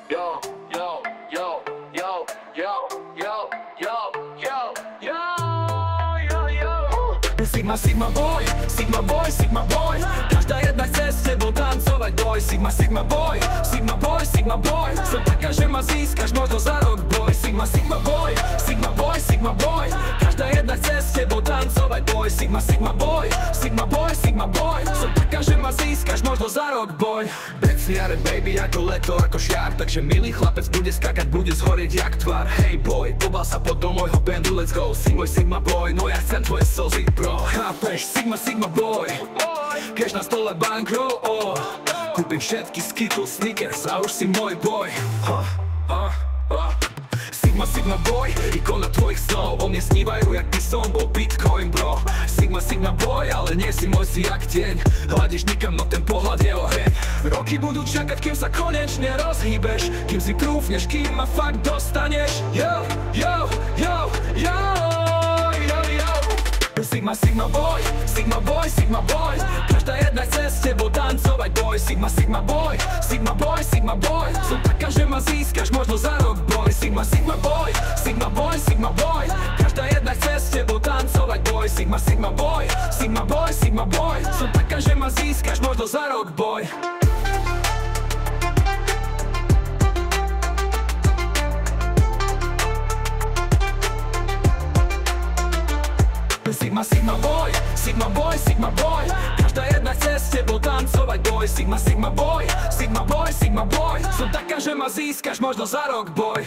Yo, yo, yo, yo, yo, yo, yo, yo, yo, yo. Sigma, Sigma boy, Sigma boy, Sigma boy. Každá jedna chce s tebou tancovať boj. Sigma, Sigma boy, Sigma boy, Sigma boy. Som taká, že ma získaš možno za rok boj. Sigma, Sigma boy, Sigma boy, Sigma boy. Každá jedna chce s tebou tancovať boj. Sigma, Sigma boy, Sigma boy, Sigma boy. Som taká, že ma získaš možno za rok boj. Beciare baby ako leto, ako šiar. Takže milý chlapec bude skakať, bude zhorieť jak tvar. Hey boy, pobal sa pod do môjho bandu, let's go. Si môj Sigma boy, no ja chcem tvoje slzy bro. Chápeš, Sigma, Sigma boy. Cash na stole, bankroll, kúpim všetky Skittles, Snickers a už si môj boy. Sigma, Sigma boy, ikona tvojich snov. O mne snívajú, jak by som bol Bitcoin bro. Sigma, Sigma boy, ale nie si môj si jak tieň. Hľadíš nikam, no ten pohľad je oheň. Roky budú čakať, kým sa konečne rozhýbeš. Kým si trúfneš, kým ma fakt dostaneš. Yo, yo, yo, yo, yo, yo. Sigma, Sigma boy, Sigma boy, Sigma boy. Každá jedna chce s tebou tancovať boj. Sigma, Sigma boy, Sigma boy, Sigma boy. Som taká, že ma získaš možno za rok boj. Sigma, Sigma boy, Sigma boy, Sigma boy. Každá jedna chce s tebou tancovať boj. Sigma, Sigma boy, Sigma boy, Sigma boy. Som taká, že ma získaš možno za rok boj. Sigma, Sigma boy, Sigma boy, Sigma boy. Každá jedna chce s tebou tancovať boj. Sigma, Sigma boy, Sigma boy, Sigma boy. Som taká, že ma získaš možno za rok boj.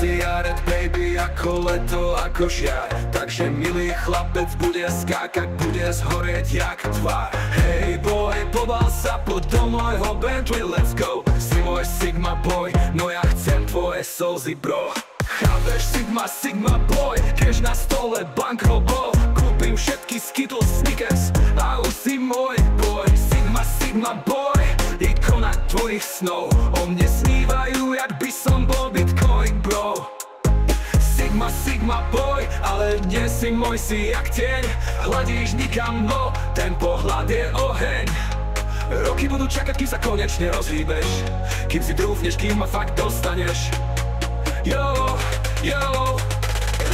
Ciaret baby ako leto, ako žiar. Takže milý chlapec bude skákať, bude zhorieť jak tvár. Hey boy, pobal sa pod do môjho Bentley, let's go. Si môj Sigma boy, no ja chcem tvoje slzy bro. Chápeš, Sigma, Sigma boy. Cash na stole, bankroll bol. Kúpim všetky Skittles, Snickers a už si môj boy. Sigma, Sigma boy, ikona tvojich snov. O mne snívajú, jak by som bol Bitcoin bro. Sigma, Sigma boy, ale nie si môj si jak tieň. Hľadíš nikam, no ten pohľad je oheň. Roky budú čakať, kým sa konečne rozhýbeš. Kým si trúfneš, kým ma fakt dostaneš. Yo, yo,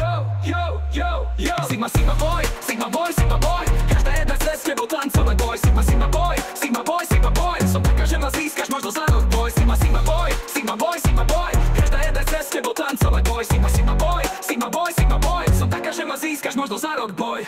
yo, yo, yo, yo. Sigma, Sigma boy, Sigma boy, Sigma boy. Každá jedna chce s tebou tancovať boy. Sigma, Sigma boy, Sigma boy, Sigma boy. Som taká, že ma získaš možno za rok boy. Sigma, Sigma boy, Sigma boy, Sigma boy. Každá jedna chce s tebou tancovať boy. Sigma, Sigma boy, Sigma boy, Sigma boy. Som taká, že ma získaš možno za rok boy.